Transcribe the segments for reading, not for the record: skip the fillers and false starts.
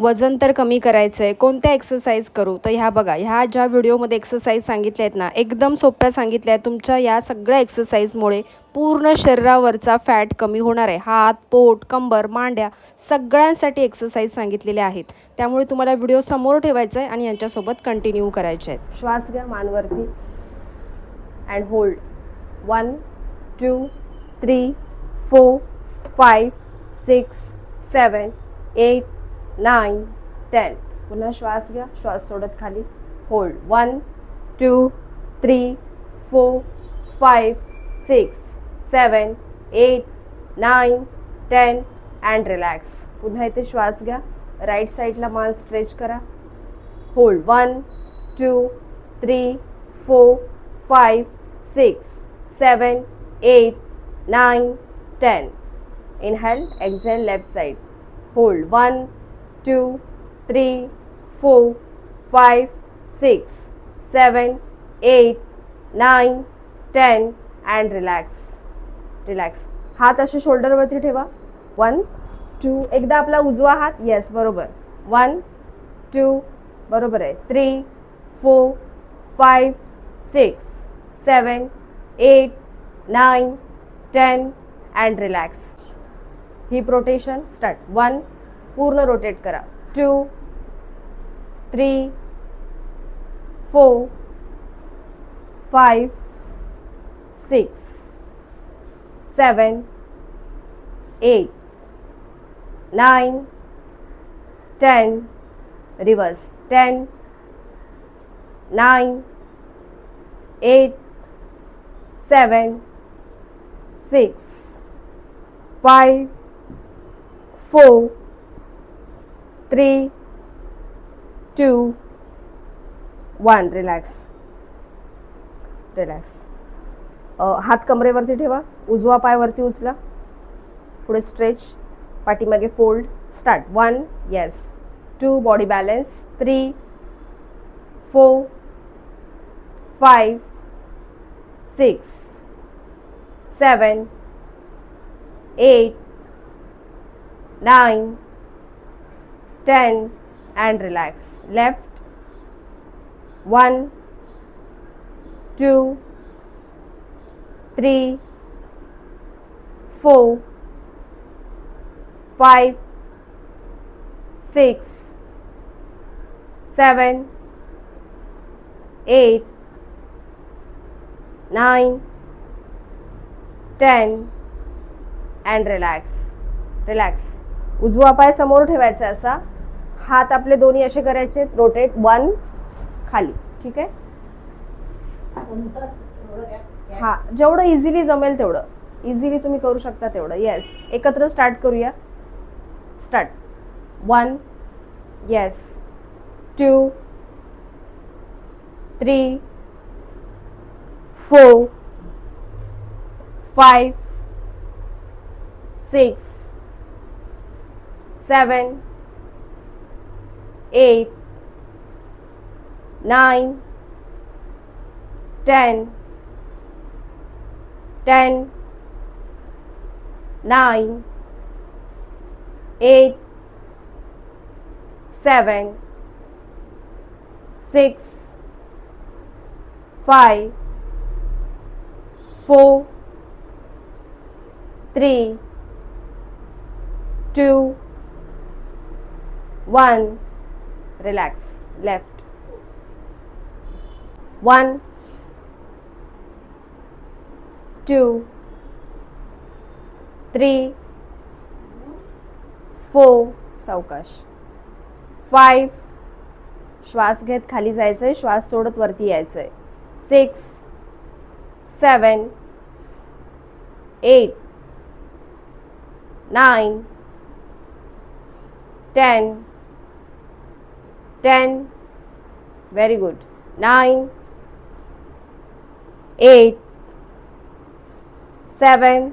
वजन तर कमी करायचं आहे, कोणत्या एक्सरसाइज करू? तर ह्या बघा, ह्या ज्या व्हिडिओमध्ये एक्सरसाइज सांगितल्या आहेत ना, एकदम सोप्या सांगितल्या आहेत. तुमच्या या सगळ्या एक्सरसाइजमुळे पूर्ण शरीरावरचा फॅट कमी होणार आहे. हात, पोट, कंबर, मांड्या सगळ्यांसाठी एक्सरसाइज सांगितलेल्या आहेत. त्यामुळे तुम्हाला व्हिडिओ समोर ठेवायचा आहे आणि यांच्यासोबत कंटिन्यू करायचे आहेत. श्वास घ्या मानवरती अँड होल्ड. 1 2 3 4 5 6 7 8 9 10. पुन्हा श्वास घ्या, श्वास सोडत खाली. होल्ड. 1 2 3 4 5 6 7 8 9 10 and relax. पुन्हा इथे श्वास घ्या, राईट साईडला मान स्ट्रेच करा. Hold. 1 2 3 4 5 6 7 8 9 10. Inhale, exhale, left side. Hold. 1 2 3 4 5 6 7 8 9 10 and relax. Relax. हात असे शोल्डरवरती ठेवा. 1 2. एकदा आपला उजवा हात. येस, बरोबर. 1 2. बरोबर आहे. 3 4 5 6 7 8 9 10 and relax. Heap rotation start. 1 पूर्ण रोटेट करा. 2 3 4 5 6 7 8 9 10. रिवर्स. 10 9 8 7 6 5 4 3 2 1. रिलॅक्स. रिलॅक्स. हात कमरेवरती ठेवा, उजवा पाय वरती उचला, पुढे स्ट्रेच, पाठीमागे fold. Start. 1 yes. 2 body balance. 3 4 5 6 7 8 9 10 and relax. Left. 1 2 3 4 5 6 7 8 9 10 and relax. Relax. उजवा पाय समोर ठेवायचा असा, हात आपले दोन्ही असे करायचे, रोटेट. 1 खाली. ठीक आहे. हा, जेवढं इझिली जमेल तेवढं इझिली तुम्ही करू शकता तेवढं. येस. एकत्र स्टार्ट करूया. स्टार्ट. 1 येस. 2 3 4 5 6 7 8 9 10 10 9 8 7 6 5 4 3 2 1. Relax. Left. 1 2 3 4 सावकाश. 5 श्वास घेत खाली जायचंय, श्वास सोडत वरती यायचंय. 6 7 8 9 10 10. Very good. 9 8 7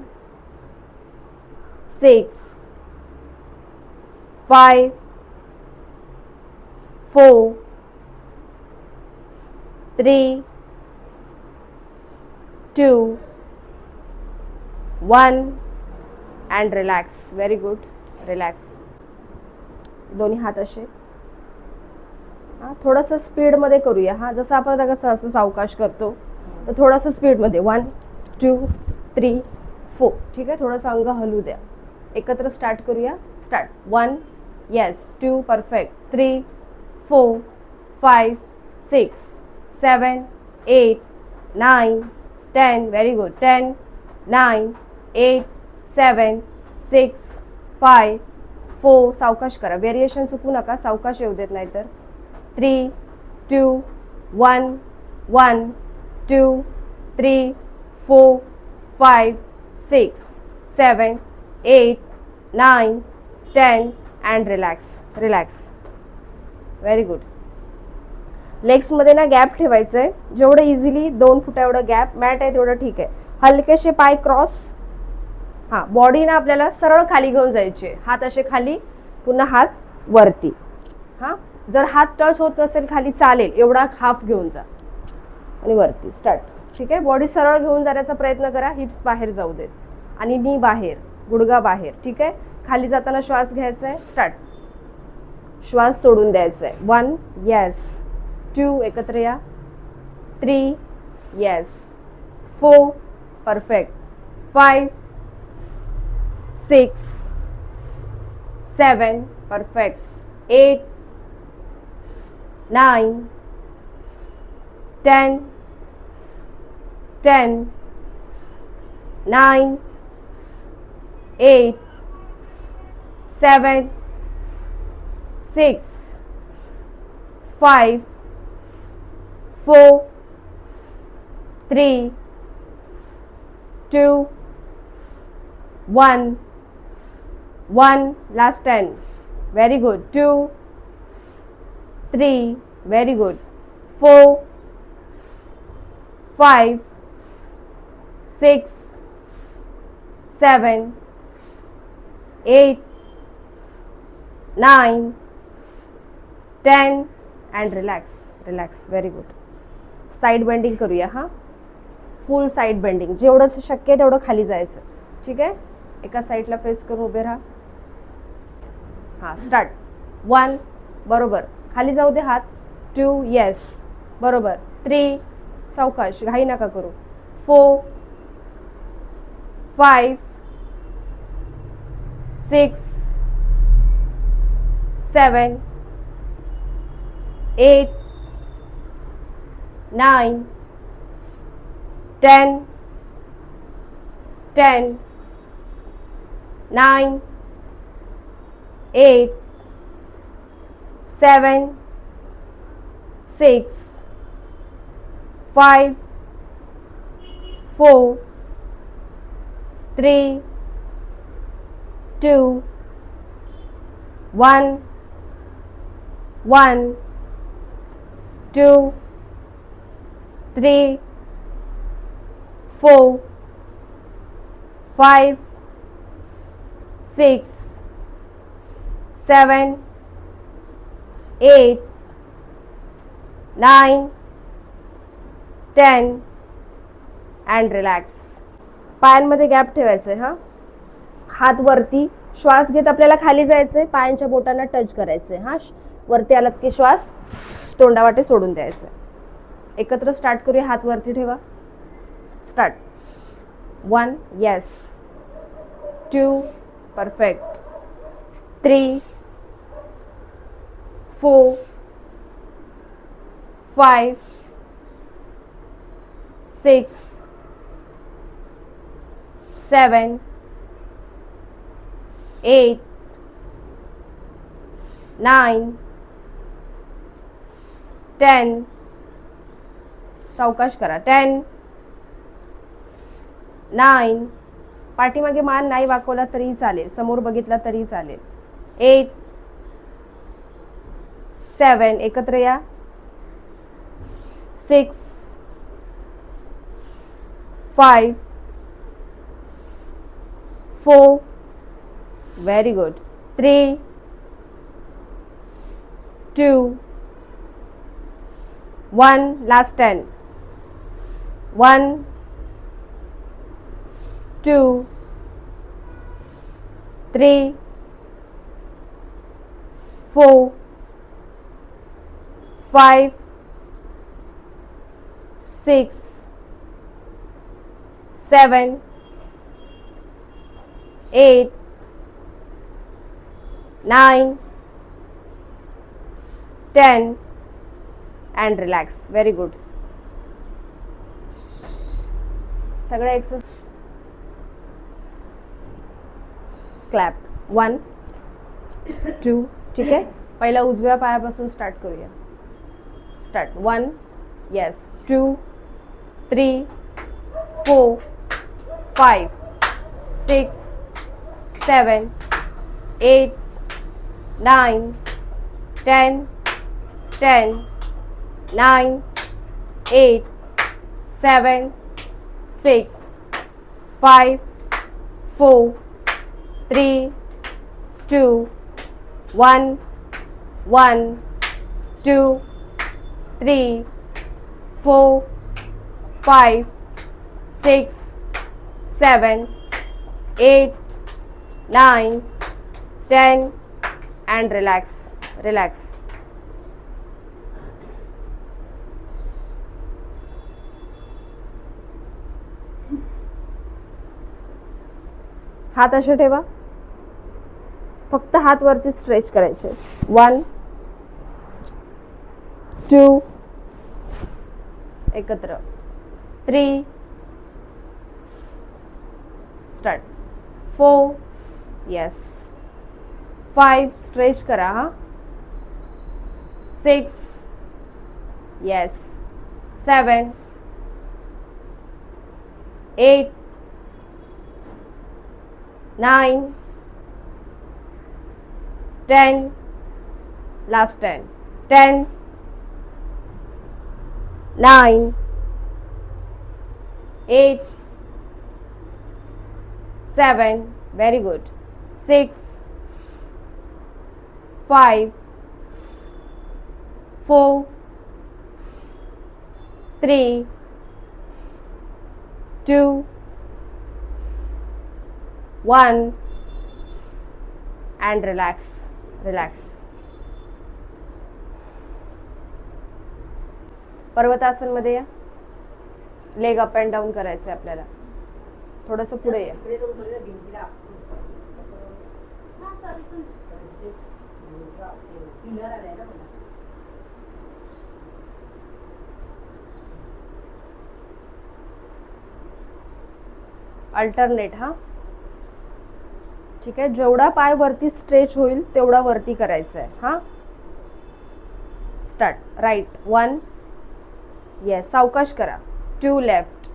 6 5 4 3 2 1 and relax. Very good. Relax. दोन्ही हात असे. हां, थोडंसं स्पीडमध्ये करूया. हां, जसं आपण आता कसं असं सावकाश करतो, तर थोडंसं स्पीडमध्ये 1 2 3 4. ठीक आहे, थोडंसं अंग हलू द्या. एकत्र स्टार्ट करूया. Start. 1 yes, 2 perfect, 3 4 5 6 7 8 9 10. Very good. 10 9 8 7 6 5 4. सावकाश करा. व्हेरिएशन चुकू नका, सावकाश येऊ देत नाहीतर. 3 2 1 1 2 3 4 5 6 7 8 9 10. And relax relax. Very good. लेग्समध्ये ना गॅप ठेवायचं आहे. जेवढं इझिली 2 फुटा एवढं गॅप मॅट आहे तेवढं ठीक आहे. हलकेसे पाय क्रॉस. हां, बॉडी ना आपल्याला सरळ खाली घेऊन जायचे. हात असे खाली, पुन्हा हात वरती. हां, जर हात टच होत नसेल खाली चालेल, एवढा हाफ घेऊन जा आणि वरती. स्टार्ट. ठीक आहे, बॉडी सरळ घेऊन जाण्याचा प्रयत्न करा. हिप्स बाहेर जाऊ देत आणि नी बाहेर, गुडगा बाहेर. ठीक आहे, खाली जाताना श्वास घ्यायचा आहे. स्टार्ट. श्वास सोडून द्यायचा आहे. 1 येस, 2 एकत्र या, 3 yes, 4 perfect, 5 6 7 perfect, 8 9 10 10 9 8 7 6 5 4 3 2 1 1. Last 10. Very good. 2 3. Very good. 4 5 6 7 8 9 10. And relax relax. Very good. Side bending करूया. हां, फुल साईड बेंडिंग. जेवढं शक्य आहे तेवढं खाली जायचं. ठीक आहे, एका साईडला फेस करून उभे राहा. हां, स्टार्ट. 1 बरोबर, खाली जाऊ दे हात. 2 येस बरोबर, 3 सावकाश, घाई नका करू, 4 5 6 7 8 9 10 10 9 8 7 6 5 4 3 2 1 1 2 3 4 5 6 7 8 9 10 अँड रिलॅक्स. पायांमध्ये गॅप ठेवायचं आहे. हां, हात वरती, श्वास घेत आपल्याला खाली जायचंय, पायांच्या बोटांना टच करायचंय. हां, वरती आलात की श्वास तोंडावाटे सोडून द्यायचं. एकत्र स्टार्ट करूया. हात वरती ठेवा. स्टार्ट. 1 yes, 2 perfect, 3 4 5 6 7 8 9 10. सावकाश करा. 10 9. पाठीमागे मान नाही वाकवला तरी चालेल, समोर बघितला तरी चालेल. 8 7 एकत्र या, 6 5 4 very good, 3 2 1. Last 10. 1 2 3 4 5 6 7 8 9 10 and relax. Very good. सगळे एक्सरसाइज क्लॅप. 1 2 ठीक आहे. पहिला उजव्या पायापासून स्टार्ट करूया. Start. 1 yes 2 3 4 5 6 7 8 9 10 10 9 8 7 6 5 4 3 2 1 1 2 3 4 5 6 7 8 9 10 and relax. Relax. हात असे ठेवा. फक्त हात वरती स्ट्रेच करायचे. 1 2 एकत्र 3 स्टार्ट 4 येस 5 स्ट्रेच करा हा 6 yes 7 8 9 10 last 10 10 9 8 7 very good 6 5 4 3 2 1 and relax. Relax. पर्वतासन मध्ये या. लेग अप अँड डाऊन करायचे आपल्याला. थोडंसं पुढे या. अल्टरनेट हा. ठीक आहे. जेवढा पाय वरती स्ट्रेच होईल तेवढा वरती करायचा आहे हा. स्टार्ट. राईट 1 येस सावकाश करा 2 left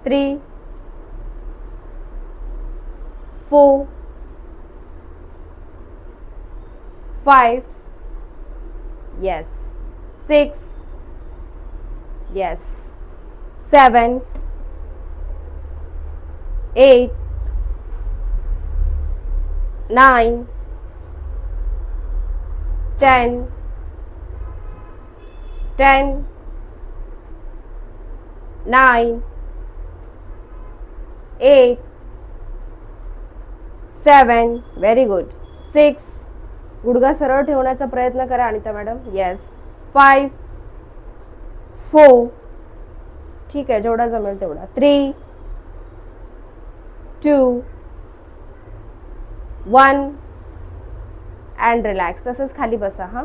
3 4 5 yes 6 yes 7 8 9 10 10 9 8 7 very good 6 गुडघा सरळ ठेवण्याचा प्रयत्न करा अनिता मॅडम yes 5 4 ठीक आहे जेवढा जमेल तेवढा 3 2 1 and relax तसंच खाली बसा हा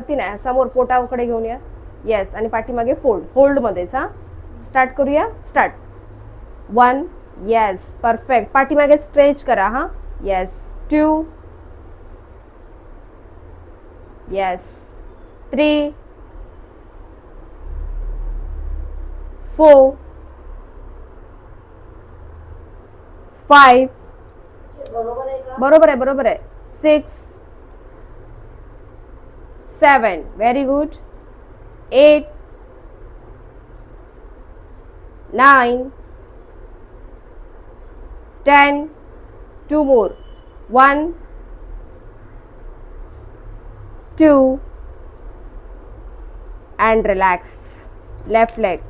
नाही समोर पोटाकडे घेऊन या येस आणि पाठीमागे फोल्ड होल्ड मध्येच हा स्टार्ट करूया स्टार्ट 1 येस परफेक्ट पाठीमागे स्ट्रेच करा हा येस 2 येस 3 4 5 बरोबर आहे 6 7 very good 8 9 10 2 more 1 2 and relax left leg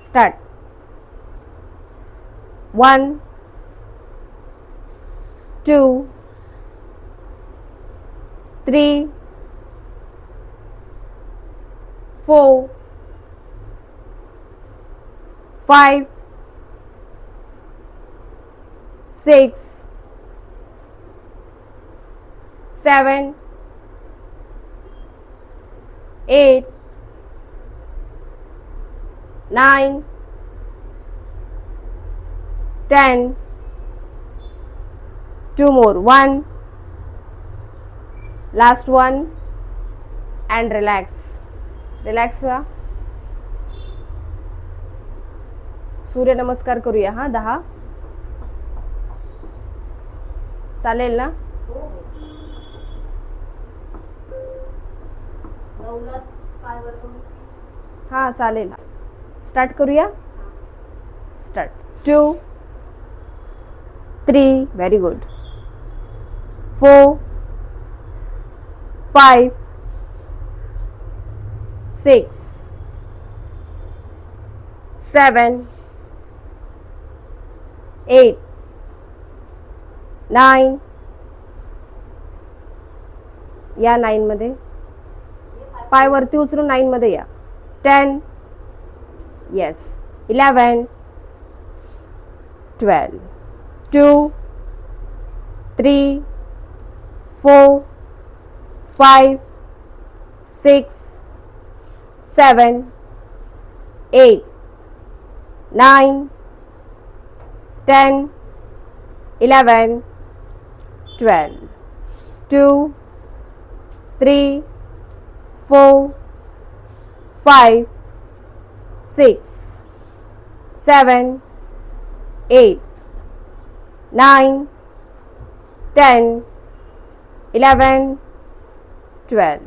start 1 2, 3, 4, 5, 6, 7, 8, 9, 10, 2 more, 1, last one, and relax. Relax व्हा. सूर्य नमस्कार करूया हा 10. चालेल ना? हा चालेल. स्टार्ट करूया. स्टार्ट. 2, 3, very good. 4, 5, 6, 7, 8, 9, या 9 मध्ये पाय वरती उचलून 9 मध्ये या. 10, yes. 11, 12, 2, 3, 4, 5, 6, 7, 8, 9, 10, 11, 12, 2, 3, 4, 5, 6, 7, 8, 9, 10, 11, 12,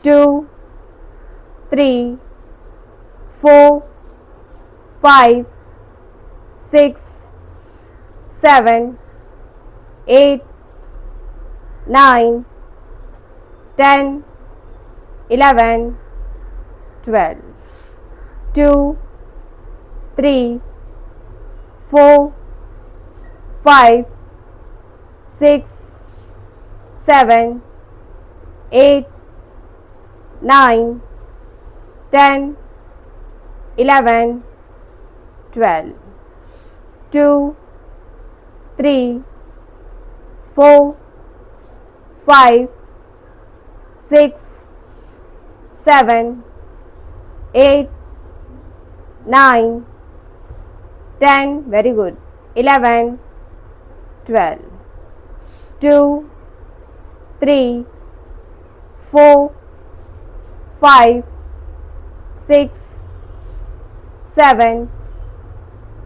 2, 3, 4, 5, 6, 7, 8, 9, 10, 11, 12, 2, 3, 4, 5, 6, 7, 8, 9, 10, 11, 12, 2, 3, 4, 5, 6, 7, 8, 9, 10, very good, 11, 12, 2, 3, 4, 5, 6, 7,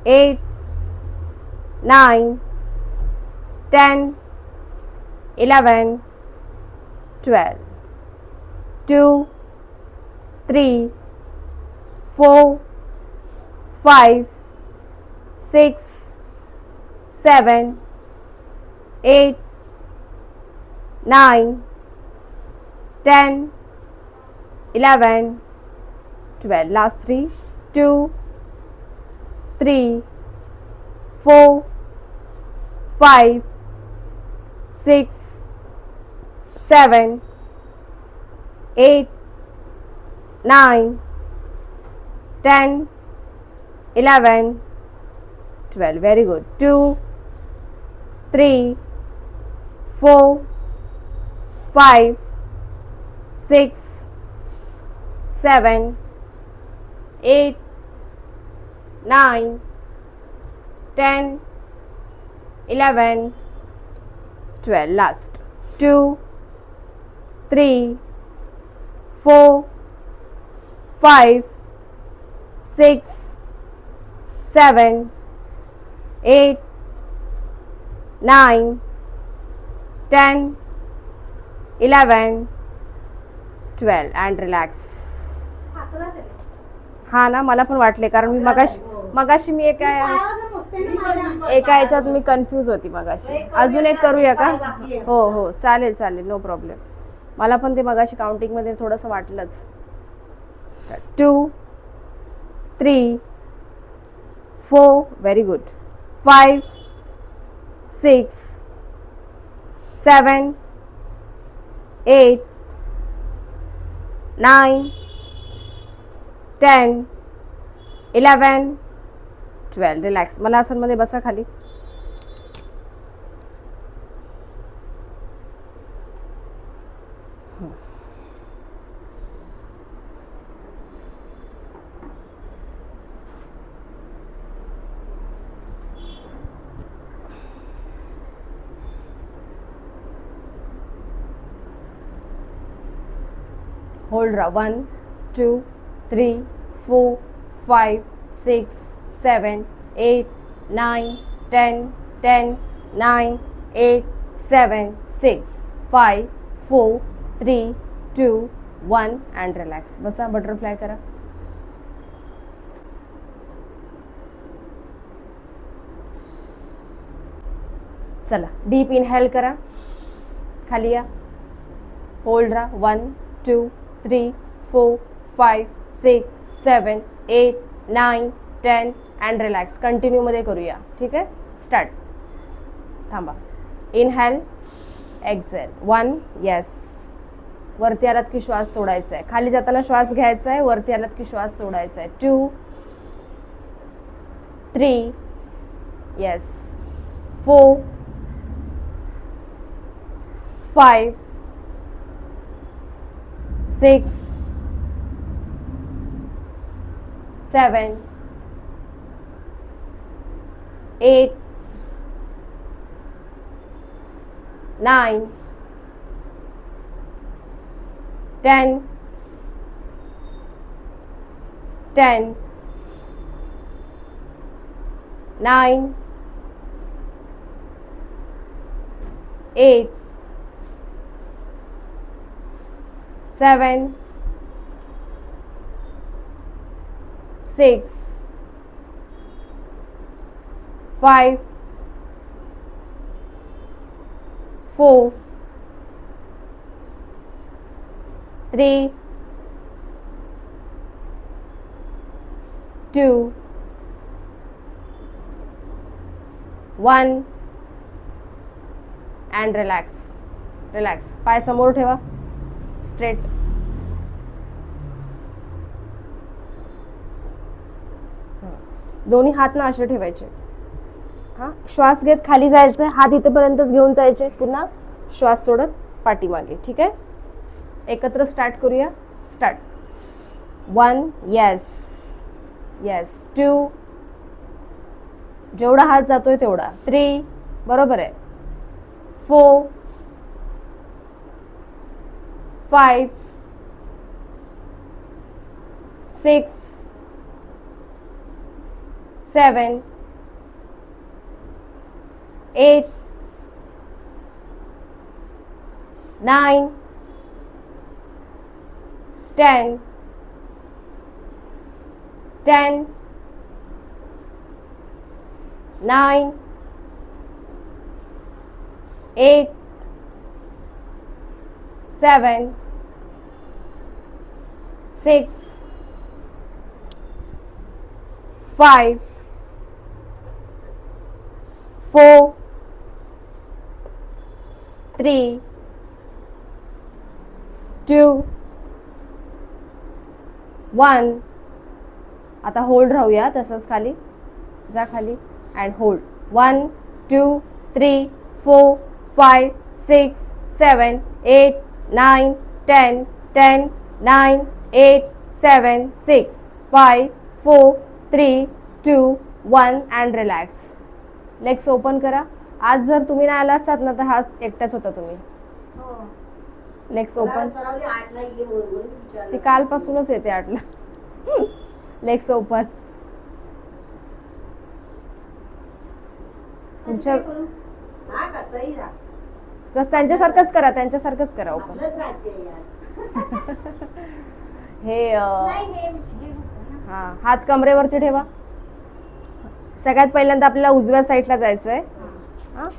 8, 9, 10, 11, 12, 2, 3, 4, 5, 6, 7, 8, 9, 10, 11, 12. Last 3. 2, 3, 4, 5, 6, 7, 8, 9, 10, 11, 12. Very good. 2, 3, 4, 5, 6, 7, 8, 9, 10, 11, 12. Last. 2, 3, 4, 5, 6, 7, 8, 9, 10, 11, 12. And relax. हा ना, मला पण वाटले, कारण मी मगाशी मी एका याच्यात मी कन्फ्यूज होती मगाशी. अजून एक करूया का? हो हो, चालेल चालेल, नो प्रॉब्लेम. मला पण ते मगाशी काउंटिंग मध्ये थोडंसं वाटलंच. 2, 3, 4, व्हेरी गुड. 5, 6, 7 8 9 10 11 12. रिलॅक्स. मला आसनमध्ये बसा खाली. होल्ड राहा. 1 2 3 4 5 6 7 8 9 10 10 9 8 7 6 5 4 3 2 1 अँड रिलॅक्स. बसा. बटरफ्लाय करा. चला. डीप इनहेल करा. खाली या. होल्ड राहा. 1 2 3 4 5 6 7 8 9 10 अँड रिलॅक्स. कंटिन्यू मध्ये करूया. ठीक आहे. स्टार्ट. थांबा. Inhale exhale. 1 येस. वरती आलात की श्वास सोडायचा आहे. खाली जाताना श्वास घ्यायचा आहे. वरती आलात की श्वास सोडायचा आहे. 2 3 येस. 4 5 6 7 8 9 10 10 9 8 7 6 5 4 3 2 1 and relax. रिलॅक्स. पाय समोर ठेवा. स्ट्रेट. दोन्ही हात ना असे ठेवायचे. हां. श्वास घेत खाली जायचं. हात इथेपर्यंतच घेऊन जायचे. पुन्हा श्वास सोडत पाठीमागे. ठीक आहे. एकत्र स्टार्ट करूया. स्टार्ट. 1 yes yes. 2 जेवढा हात जातोय तेवढा. 3 बरोबर आहे. 4 5 6 7 8 9 10 10 9 8 7 6 5 4 3 2 1. आता होल्ड राहूया तसंच. खाली जा. खाली and hold. 1 2 3 4 5 6 7 8 9 10 10 9 8 7 6 5 4 3 2 1 and relax. Legs open करा. आज जर तुम्ही नाही आला असतात ना तर हा एकटाच होता तुम्ही. Legs open. ती कालपासूनच येते 8ला. Legs open. तुमच्या जस त्यांच्यासारखंच करा. त्यांच्यासारखंच करा. ओपन. हे हां. हात कमरेवरती ठेवा. सगळ्यात पहिल्यांदा आपल्याला उजव्या साईडला जायचं आहे. हां.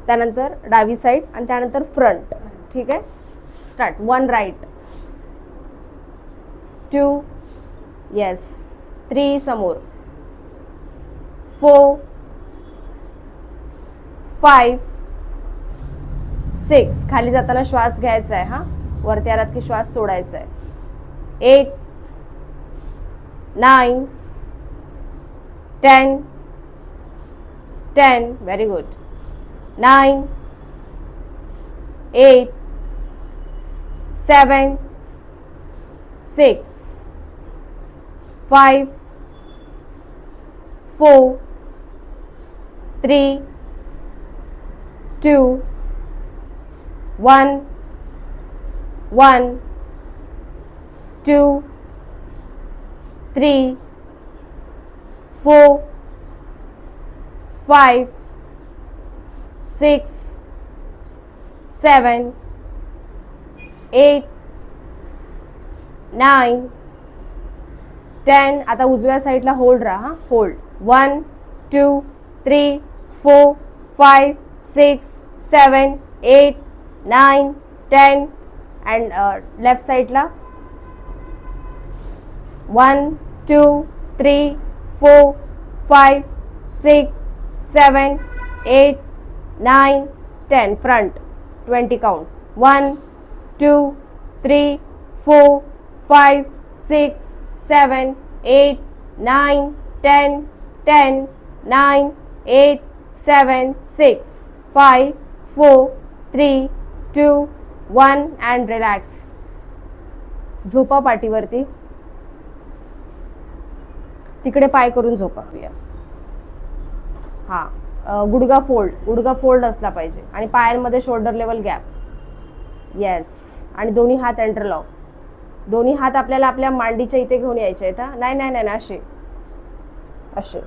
त्यानंतर डावी साईड आणि त्यानंतर फ्रंट. ठीक आहे. स्टार्ट. 1 राईट 2 येस 3 समोर 4 5 6 खाली जाताना श्वास घ्यायचा आहे हा, वरती आलात की श्वास सोडायचा आहे. 8 9 10 10 व्हेरी गुड. 9 8 7 6 5 4 3 2 1 1 2 3 4 5 6 7 8 9 10. आता उजव्या साईडला होल्ड राहा. होल्ड. 1 2 3 4 5 6 7 8 9 10 अँड लेफ्ट साईडला 1 2 3 4 5 6 7 8 9 10. Front 20 count. 1 2 3 4 5 6 7 8 9 10 10 9 8 7 6 5 4 3 2 1 and relax. झोपा पाठीवरती. तिकडे पाय करून झोपा. हा, गुडगा फोल्ड असला पाहिजे आणि पायांमध्ये शोल्डर लेवल गॅप. येस. आणि दोन्ही हात एंटरलॉक. दोन्ही हात आपल्याला आपल्या मांडीच्या इथे घेऊन यायचे आहेत. नाही नाही नाही असे असे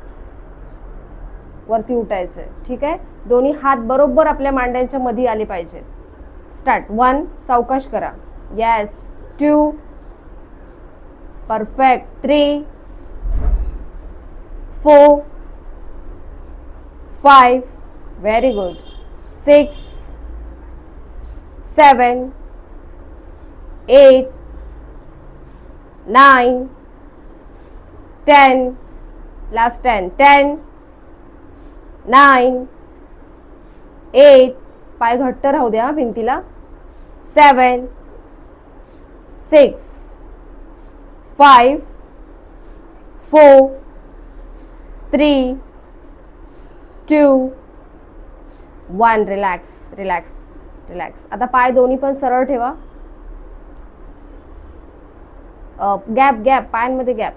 वरती उठायचंय. ठीक आहे. दोन्ही हात बरोबर आपल्या मांड्यांच्या मध्ये आले पाहिजेत. स्टार्ट. 1 सावकाश करा. Yes. 2 perfect. 3 4 5 very good. 6 7 8 9 10 last 10 10 9 8 पाय घट्ट राहू द्या भिंतीला. 7 6 5 4 3 2 1. Relax relax relax. आता पाय दोन्ही पण सरळ ठेवा. गॅप गॅप पायांमध्ये गॅप.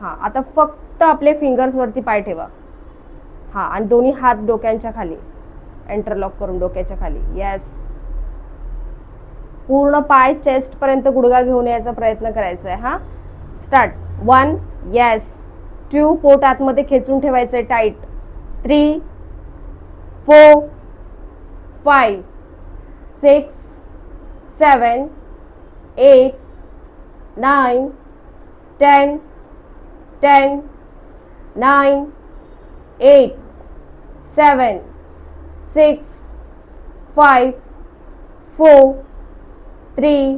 हां, आता फक्त आपले फिंगर्स वरती पाय ठेवा. हां, आणि दोन्ही हात डोक्यांच्या खाली एंटरलॉक करून डोक्याच्या खाली. येस. पूर्ण पाय चेस्ट पर्यंत गुडगा घेऊन यायचा प्रयत्न करायचा आहे. हां, स्टार्ट. 1 येस. 2 पोट आतमध्ये खेचून ठेवायचंय टाईट. 3 4 5 6 7 8 9 10 10 9 8 7 6 5 4 3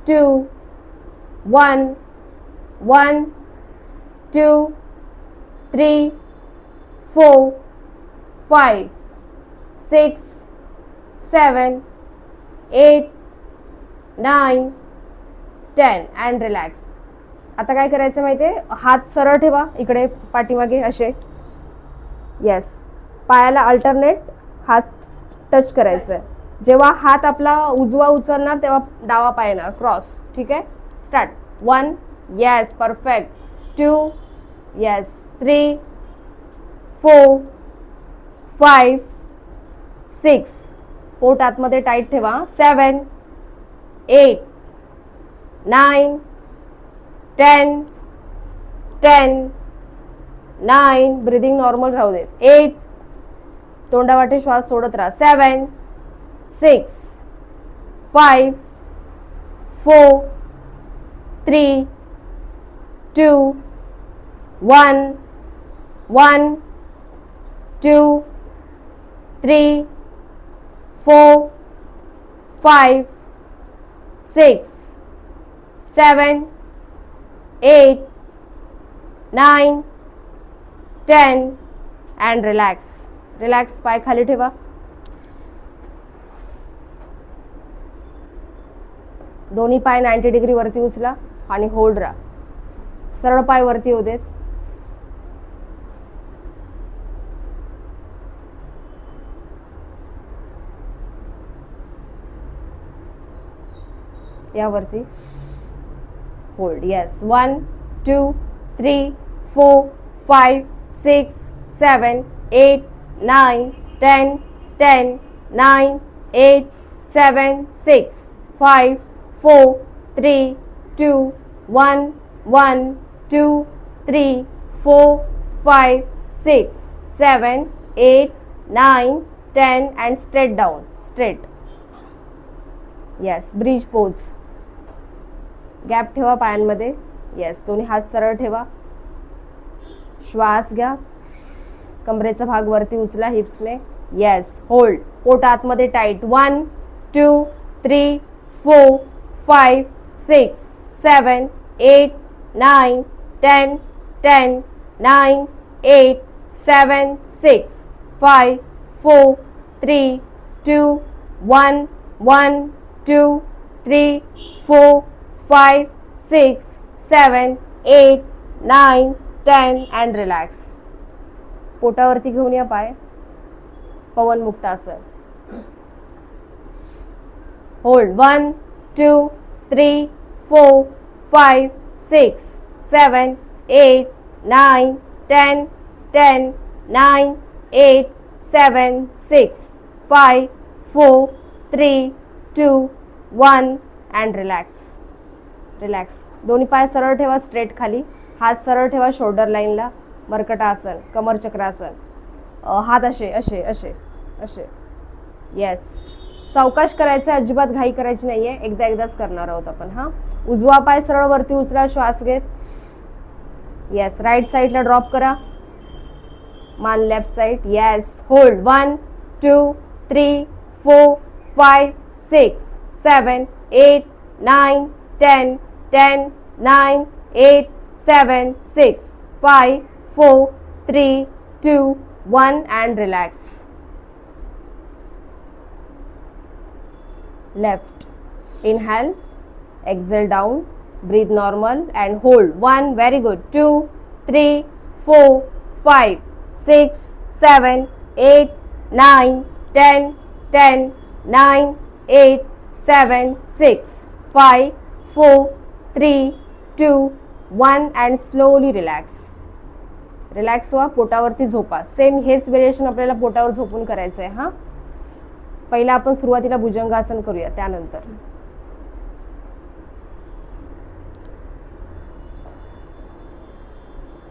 2 1 1 2 3 4 5 6 7 8 9 10 and relax. आता काय करायचं माहिती आहे, हात सरळ ठेवा इकडे पाठीमागे असे. येस. पायाला अल्टरनेट हात टच करायचं. जेव्हा हात आपला उजवा उचलणार तेव्हा डावा पाय येणार क्रॉस. ठीक आहे. स्टार्ट. 1 yes perfect. 2 येस. 3 4 5 6 पोट आतमध्ये टाईट ठेवा. 7 8 9 10 10 9 ब्रीदिंग नॉर्मल राहू देत. 8 तोंडावाटे श्वास सोडत राहा. 7 6 5 4 3 2 1 1 2 3 4 5 6 7 8 9 10 अँड रिलॅक्स. रिलॅक्स. पाय खाली ठेवा. दोन्ही पाय 90 डिग्री वरती उचला आणि होल्ड राहा. सरळ पाय वरती होऊ देत. यावरती hold. Yes. 1 2 3 4 5 6 7 8 9 10 10 9 8 7 6 5 4 3 2 1 1 2 3 4 5 6 7 8 9 10 and straight down. Straight. Yes. Bridge pose. Gap ठेवा पायांमध्ये. येस. दोन्ही हात सरळ ठेवा. श्वास घ्या. कमरेचा भाग वरती उचला हिप्सने. येस. होल्ड. पोट आतमध्ये टाईट. 1 2 3 4 5 6 7 8 9 10 10 9 8 7 6 5 4 3 2 1 1 2 3 4 5 6 7 8 9 10 and relax. पोटावरती घेऊन या पाय. पवन muktasana. Hold. 1 2 3 4 5 6 7 8 9 10 10 9 8 7 6 5 4 3 2 1 and relax. Relax. दोन्ही पाय सरळ ठेवा स्ट्रेट खाली. हात सरळ ठेवा शोल्डर लाईनला. मर्कटासन, कमर चक्रासन. हात असे असे असे असे. येस. सावकाश करायचं, अजिबात घाई करायची नाहीये. एकदाच करणार आहोत आपण. हा. उजवा पाय सरळ वरती उचला श्वास घेत. येस. राईट साईडला ड्रॉप करा. मान left side. Yes. Hold. 1 2 3 4 5 6 7 8 9 10 10 9 8 7 6 5 4 3 2 1 and relax. Left. Inhale, exhale down, breathe normal and hold. 1, very good. 2 3 4 5 6 7 8 9 10 10 9 8 7 6 5 4 3 2 1 and slowly relax. Relax व्हा. पोटावरती झोपा. सेम हेच व्हेरिएशन आपल्याला पोटावर झोपून करायचं आहे. हा. पहिला आपण सुरुवातीला भुजंगासन करूया. त्यानंतर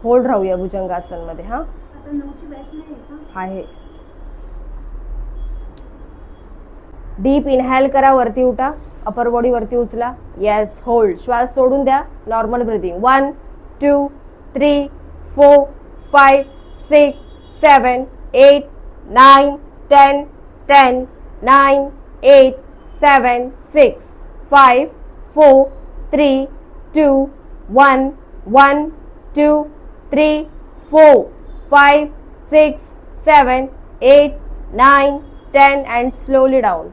होल्ड राहूया भुजंगासन मध्ये. हा आहे. डीप इनहेल करा. वरती उठा. अपर बॉडी वरती उचला. येस. होल्ड. श्वास सोडून द्या. Normal breathing. 1 2 3 4 5 6 7 8 9 10 10 9 8 7 6 5 4 3 2 1 1 2 3 4 5 6 7 8 9 10 and slowly down.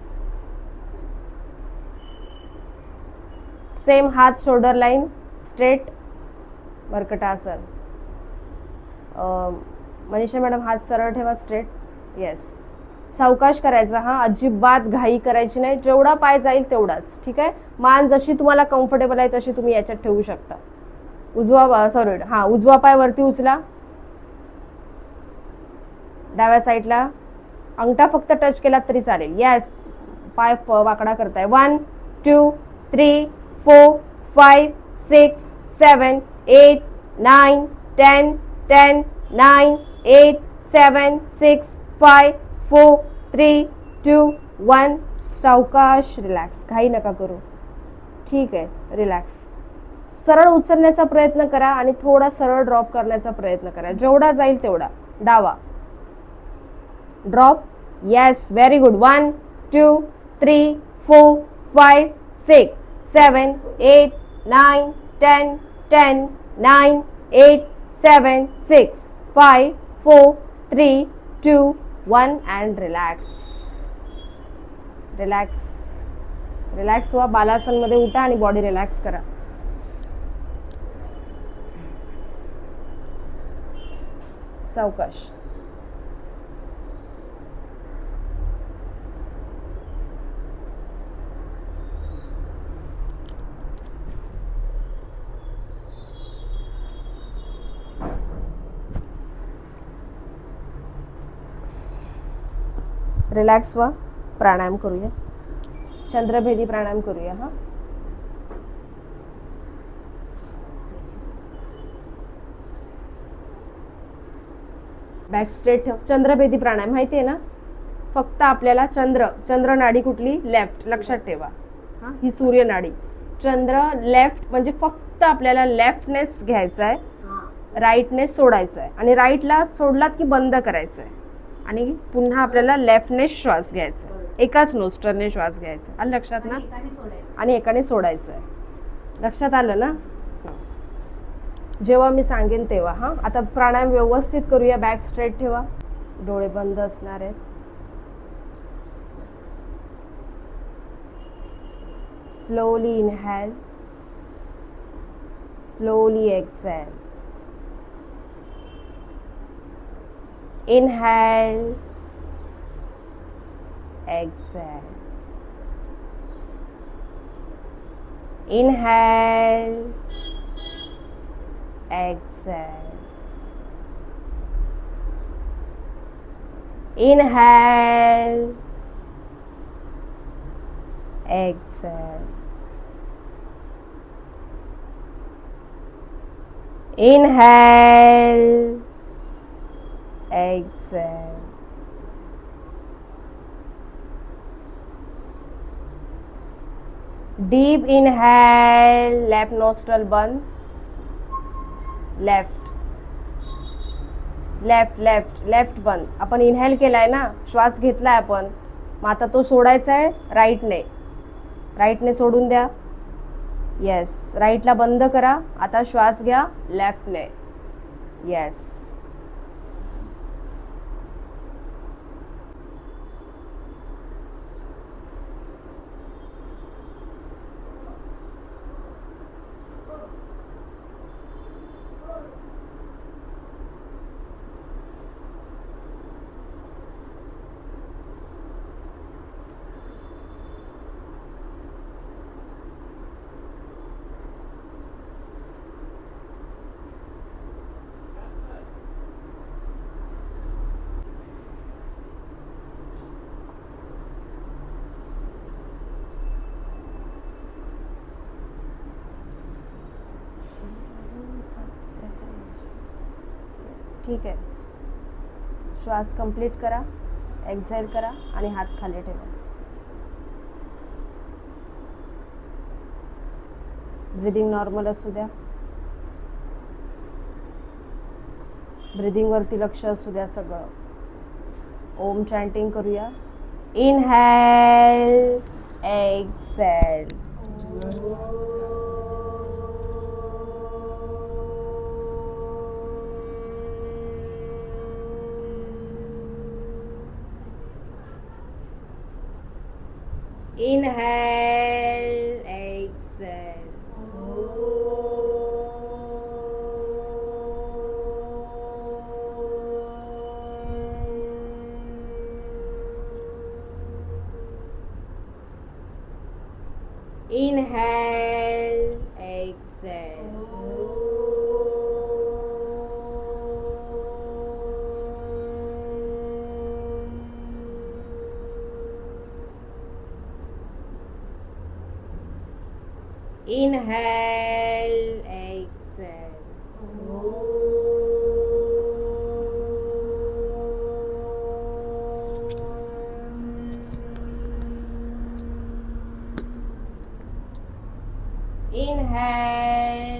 Same हात शोल्डर लाईन स्ट्रेट. मर्कटासन. मनीषा मॅडम हात सरळ ठेवा स्ट्रेट. येस. सावकाश करायचा. हा. अजिबात घाई करायची नाही. जेवढा पाय जाईल तेवढाच. ठीक आहे. मान जशी तुम्हाला कम्फर्टेबल आहे तशी तुम्ही याच्यात ठेवू शकता. उजवा पाय वरती उचला. डाव्या साईडला अंगठा फक्त टच केला तरी चालेल. येस. पाय वाकडा करताय. 1 2 3 4 5 6 7 8 9 10 10 9 8 7 6 5 4 3 2 1. सावकाश. रिलॅक्स. घाई नका करू. ठीक आहे. रिलॅक्स. सरळ उचलण्याचा प्रयत्न करा आणि थोडा सरळ ड्रॉप करण्याचा प्रयत्न करा. जेवढा जाईल तेवढा. डावा drop. Yes. Very good. 1 2 3 4 5 6 7 8 9 10 10 9 8 7 6 5 4 3 2 1 and relax. Relax. Relax व्हा, बालासनमध्ये उठा आणि बॉडी रिलॅक्स करा. सावकाश. रिलॅक्स व्हा. प्राणायाम करूया. चंद्रभेदी प्राणायाम करूया. हा, बॅक स्ट्रेट ठेव. चंद्रभेदी प्राणायाम माहिती आहे ना. फक्त आपल्याला चंद्र नाडी कुठली, लेफ्ट, लक्षात ठेवा. हा, ही सूर्य नाडी. चंद्र लेफ्ट म्हणजे फक्त आपल्याला लेफ्टनेस घ्यायचा आहे, राईटनेस सोडायचा आहे. आणि राईटला सोडलात की बंद करायचं आहे आणि पुन्हा आपल्याला लेफ्टनेस श्वास घ्यायचा आहे. एकाच नोस्टरने श्वास घ्यायचा. आलं लक्षात ना. आणि एकाने सोडायचं आहे. लक्षात आलं ना. जेव्हा मी सांगेन तेव्हा. हा, आता प्राणायाम व्यवस्थित करूया. बॅक स्ट्रेट ठेवा. डोळे बंद असणार आहेत. Slowly inhale, slowly exhale. Inhale, exhale. Inhale, exhale. Inhale, exhale. Inhale, exhale. Deep inhale, left nostril बंद. लेफ्ट, लेफ्ट, लेफ्ट, लेफ्ट बंद. आपण इनहेल केलाय ना, श्वास घेतलाय आपण. मग आता तो सोडायचा आहे राईटने. राईटने सोडून द्या. येस, राईटला बंद करा. आता श्वास घ्या लेफ्टने. येस. ठीक आहे. श्वास कंप्लीट करा. एक्झेल करा आणि हात खाली ठेवा. ब्रीदिंग नॉर्मल असू द्या. ब्रीदिंग वरती लक्ष असू द्या सगळं. ओम चॅन्टिंग करूया. Inhale, exhale. Inhale, exhale. Inhale, exhale. Inhale, exhale. Inhale,